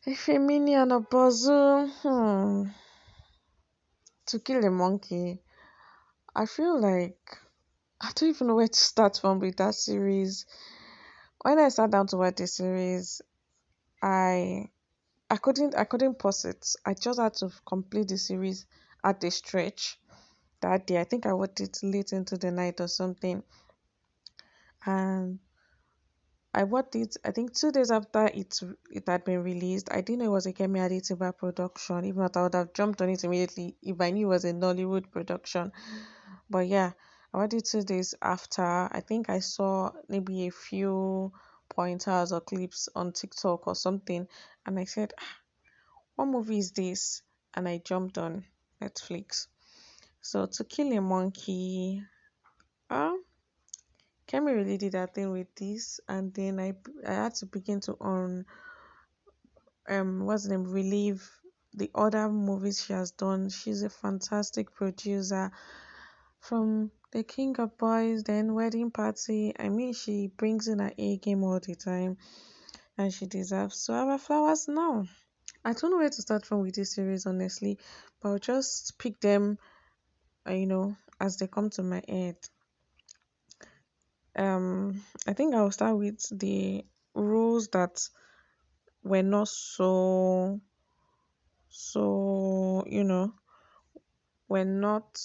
If a mini and a puzzle, to kill a monkey, I feel like I don't even know where to start from with that series. When I sat down to watch the series, I I couldn't pause it. I just had to complete the series at a stretch that day. I think I watched it late into the night or something, and I watched it. I think 2 days after it had been released. I didn't know it was a Kemi Adetiba production. If not, I would have jumped on it immediately if I knew it was a Nollywood production. But yeah, I watched it 2 days after. I think I saw maybe a few pointers or clips on TikTok or something, and I said, what movie is this? And I jumped on Netflix. So to kill a monkey, um, Kemi really did that thing with this, and then I had to begin to what's the name, relive the other movies she has done. She's a fantastic producer. From The King of Boys, then Wedding Party. I mean, she brings in her A game all the time, and she deserves to have her flowers now. I don't know where to start from with this series, honestly, but I'll just pick them, as they come to my head. I think I'll start with the roles that were not so, were not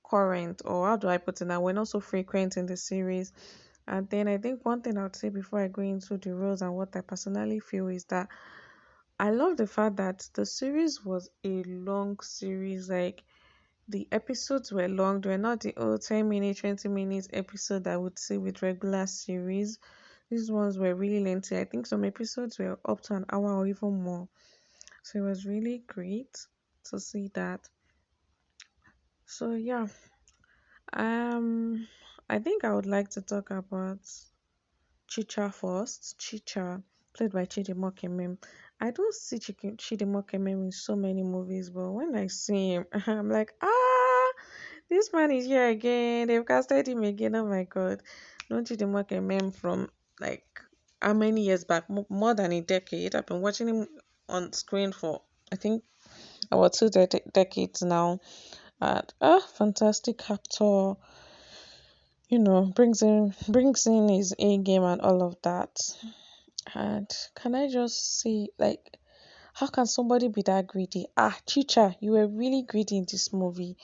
current, or how do I put it now? Were not so frequent in the series. And then I think one thing I would say before I go into the roles and what I personally feel is that I love the fact that the series was a long series. Like, the episodes were long. They were not the old 10 minute, 20 minutes episode that I would see with regular series. These ones were really lengthy. I think some episodes were up to an hour or even more. So it was really great to see that. So yeah, um, I think I would like to talk about Chicha first. Chicha, played by Chidimma Kemem. I don't see Chidimma Kemem in so many movies, but when I see him, I'm like, this man is here again. They've casted him again. Oh my god. Don't Chidimma Kemem from like how many years back? More than a decade. I've been watching him on screen for, I think, about two decades now. And fantastic actor, brings in his A game and all of that. And can I just say, like, how can somebody be that greedy? Chicha, you were really greedy in this movie,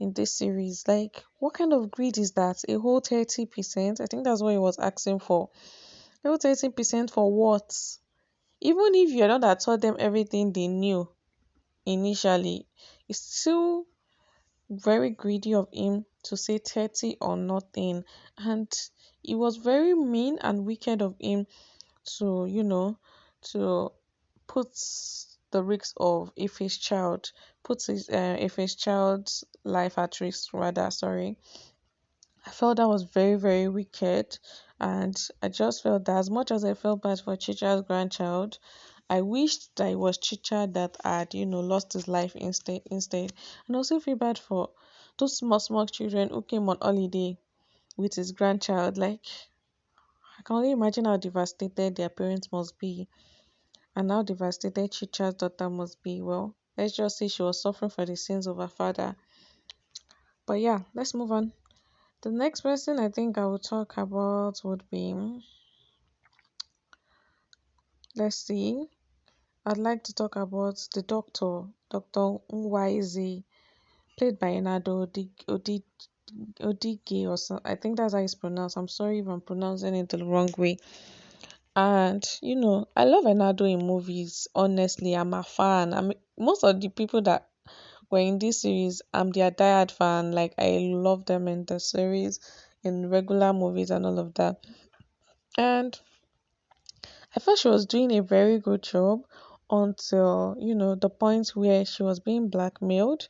in this series. Like, what kind of greed is that? A whole 30%? I think that's what he was asking for. A whole 30% for what? Even if you're not that taught them everything they knew initially, it's still very greedy of him to say 30 or nothing. And it was very mean and wicked of him to, to put the risk of Ife's child, puts his Ife's child's life at risk, rather. Sorry, I felt that was very, very wicked, and I just felt that as much as I felt bad for Chicha's grandchild, I wished that it was Chicha that had, lost his life instead. And also feel bad for those small, small children who came on holiday with his grandchild. Like, I can only imagine how devastated their parents must be, and how devastated Chicha's daughter must be. Well, let's just say she was suffering for the sins of her father. But yeah, let's move on. The next person I think I will talk about would be, let's see, I'd like to talk about the doctor, Dr. Nwaizi, played by Enado Odige or something. I think that's how it's pronounced. I'm sorry if I'm pronouncing it the wrong way. And I love Enado in movies. Honestly, I'm a fan. I mean, most of the people that were in this series, I'm their diehard fan. Like, I love them in the series, in regular movies and all of that. And I felt she was doing a very good job until, the point where she was being blackmailed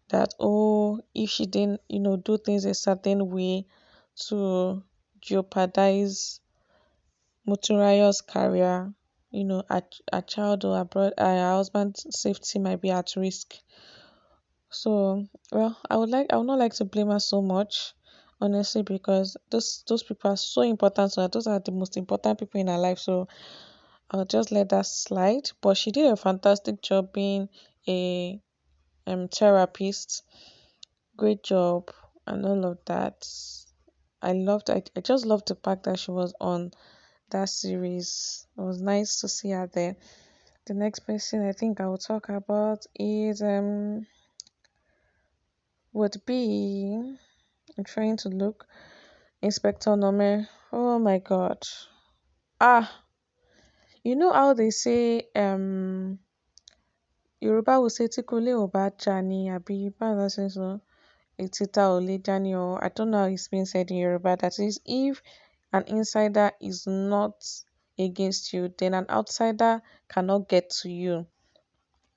that, oh, if she didn't, do things a certain way to jeopardize Moturayo's career, a child or her husband's safety might be at risk. So, well, I would not like to blame her so much, honestly, because those people are so important to her. Those are the most important people in her life. So I'll just let that slide. But she did a fantastic job being a therapist. Great job and all of that. I just loved the fact that she was on that series. It was nice to see her there. The next person I think I will talk about is would be, I'm trying to look, Inspector Nome. Oh my god. Ah, you know how they say Yoruba will say Tikule Oba Jani Abi Balasin so Itita Ole Jani, or I don't know how it's being said in Yoruba. That is, if an insider is not against you, then an outsider cannot get to you.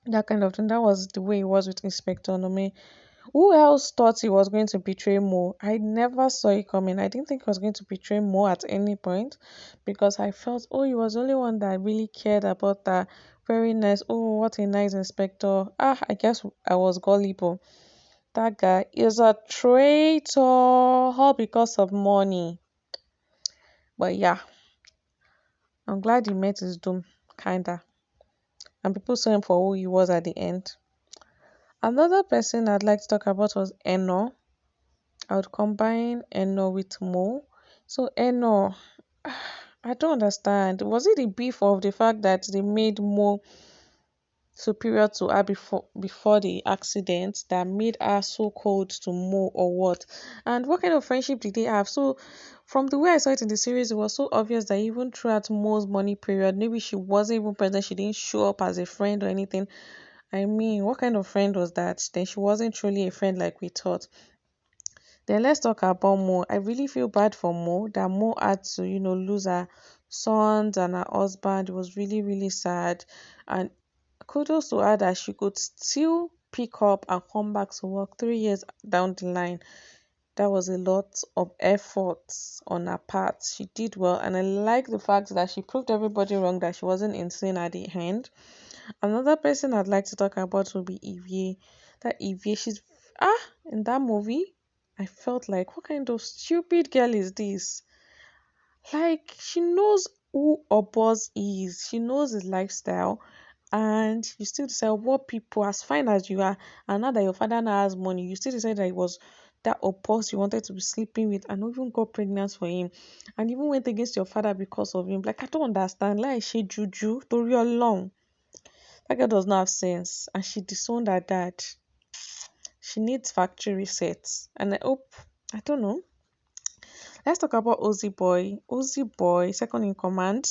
That kind of thing. That was the way it was with Inspector Nome. Who else thought he was going to betray Mo? I never saw it coming. I didn't think he was going to betray Mo at any point, because I felt, oh, he was the only one that really cared about that. Very nice. Oh, what a nice inspector. Ah, I guess I was gullible. That guy is a traitor, all because of money. But yeah, I'm glad he met his doom, kinda. And people saw him for who he was at the end. Another person I'd like to talk about was Eno. I would combine Eno with Mo. So Eno, I don't understand. Was it the beef of the fact that they made Mo superior to her before the accident that made her so cold to Mo, or what? And what kind of friendship did they have? So from the way I saw it in the series, it was so obvious that even throughout Mo's money period, maybe she wasn't even present, she didn't show up as a friend or anything. I mean, what kind of friend was that? Then she wasn't truly a friend like we thought. Then let's talk about Mo. I really feel bad for Mo, that Mo had to, lose her sons and her husband. It was really, really sad. And kudos to her that she could still pick up and come back to work 3 years down the line. That was a lot of effort on her part. She did well, and I like the fact that she proved everybody wrong, that she wasn't insane at the end. Another person I'd like to talk about would be Evie. That Evie, she's in that movie, I felt like, what kind of stupid girl is this? Like, she knows who Obos is, she knows his lifestyle, and you still decide what people, as fine as you are, and now that your father now has money, you still decide that it was that Obos you wanted to be sleeping with, and even got pregnant for him, and even went against your father because of him. Like, I don't understand. Like, she juju to real long. That girl does not have sense, and she disowned her dad. She needs factory resets, and I hope, I don't know. Let's talk about Ozzy Boy. Ozzy Boy, second in command.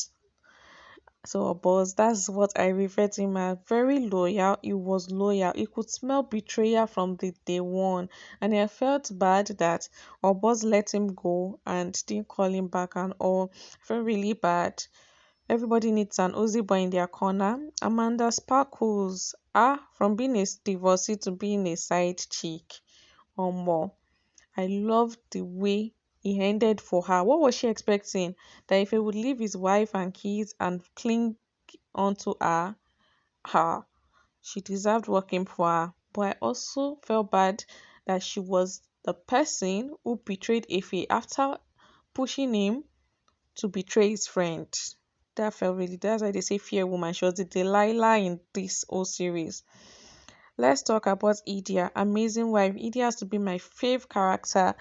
So, boss, that's what I refer to him as. Very loyal. He was loyal. He could smell betrayal from the day one, and I felt bad that our boss let him go and didn't call him back and all. I felt really bad. Everybody needs an Ozzy boy in their corner. Amanda Sparkles, from being a divorcee to being a side chick or more. I loved the way he ended for her. What was she expecting? That if he would leave his wife and kids and cling onto her, she deserved working for her. But I also felt bad that she was the person who betrayed Efe after pushing him to betray his friend. That felt really, that's why they say fear woman. She was the Delilah in this whole series. Let's talk about Idia, amazing wife. Idia has to be my fave character.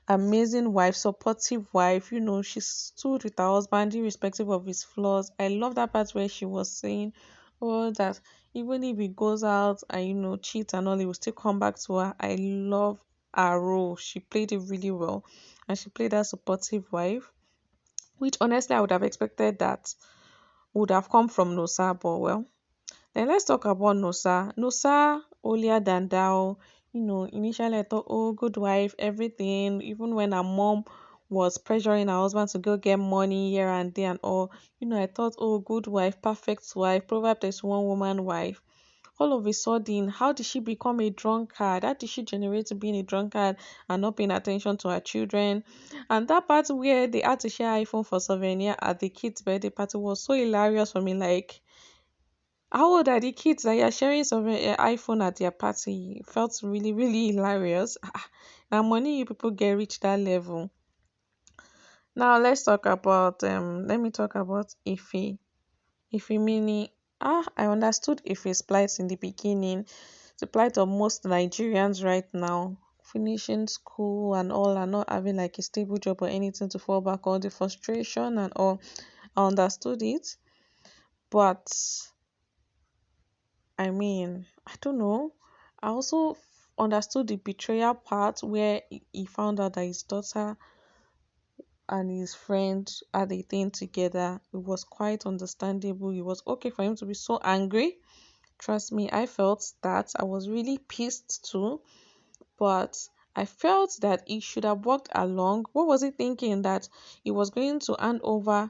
Amazing wife, supportive wife. She stood with her husband irrespective of his flaws. I love that part where she was saying, oh, that even if he goes out and cheats and all, he will still come back to her. I love her role. She played it really well, and she played that supportive wife, which honestly I would have expected that would have come from Nosa, but well. Then let's talk about Nosa. Nosa, holier than thou. Initially I thought, oh, good wife, everything. Even when her mom was pressuring her husband to go get money here and there and all, I thought, oh, good wife, perfect wife, Proverbs is one woman wife. All of a sudden, how did she become a drunkard? How did she generate to being a drunkard and not paying attention to her children? And that part where they had to share iPhone for souvenir at the kids' birthday party was so hilarious for me. Like, how old are the kids that you're sharing some iPhone at their party? It felt really, really hilarious. Now, money you people get reach that level. Now, let me talk about Ife. Ife meaning, I understood Ife's plight in the beginning, the plight of most Nigerians right now, finishing school and all, and not having like a stable job or anything to fall back on, the frustration and all. I understood it, but I mean, I don't know. I also understood the betrayal part where he found out that his daughter and his friend had a thing together. It was quite understandable. It was okay for him to be so angry. Trust me, I felt that. I was really pissed too, but I felt that he should have walked along. What was he thinking? That he was going to hand over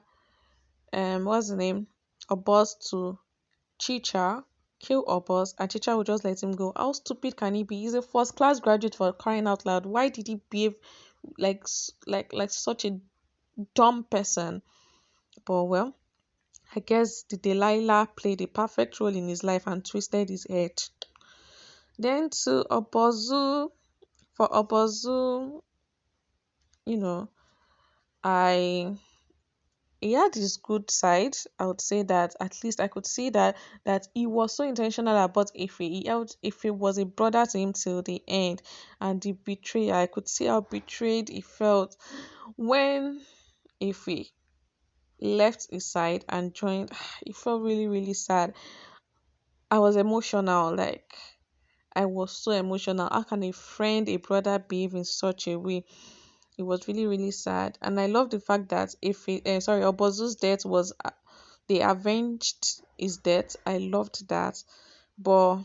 what's the name? A boss to Chicha, kill a boss, and Chicha would just let him go. How stupid can he be? He's a first class graduate, for crying out loud. Why did he behave like such a dumb person? But well, I guess the Delilah played a perfect role in his life and twisted his head. Then to Obozu, for Obozu, you know, I he had his good side. I would say that at least I could see that he was so intentional about Ife. He held Ife was a brother to him till the end, and the betrayal. I could see how betrayed he felt when Ife left his side and joined. He felt really really sad. I was emotional. Like I was so emotional. How can a friend, a brother behave in such a way? It was really, really sad. And I love the fact that if it, sorry, Obozu's death was, they avenged his death. I loved that. But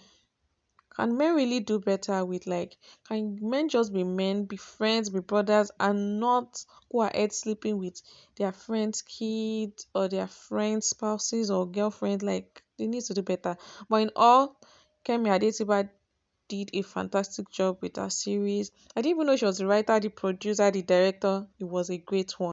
can men really do better with like, can men just be men, be friends, be brothers, and not go ahead sleeping with their friends' kids or their friends' spouses or girlfriend? Like, they need to do better. But in all, Kemi Adetiba did a fantastic job with her series. I didn't even know she was the writer, the producer, the director. It was a great one.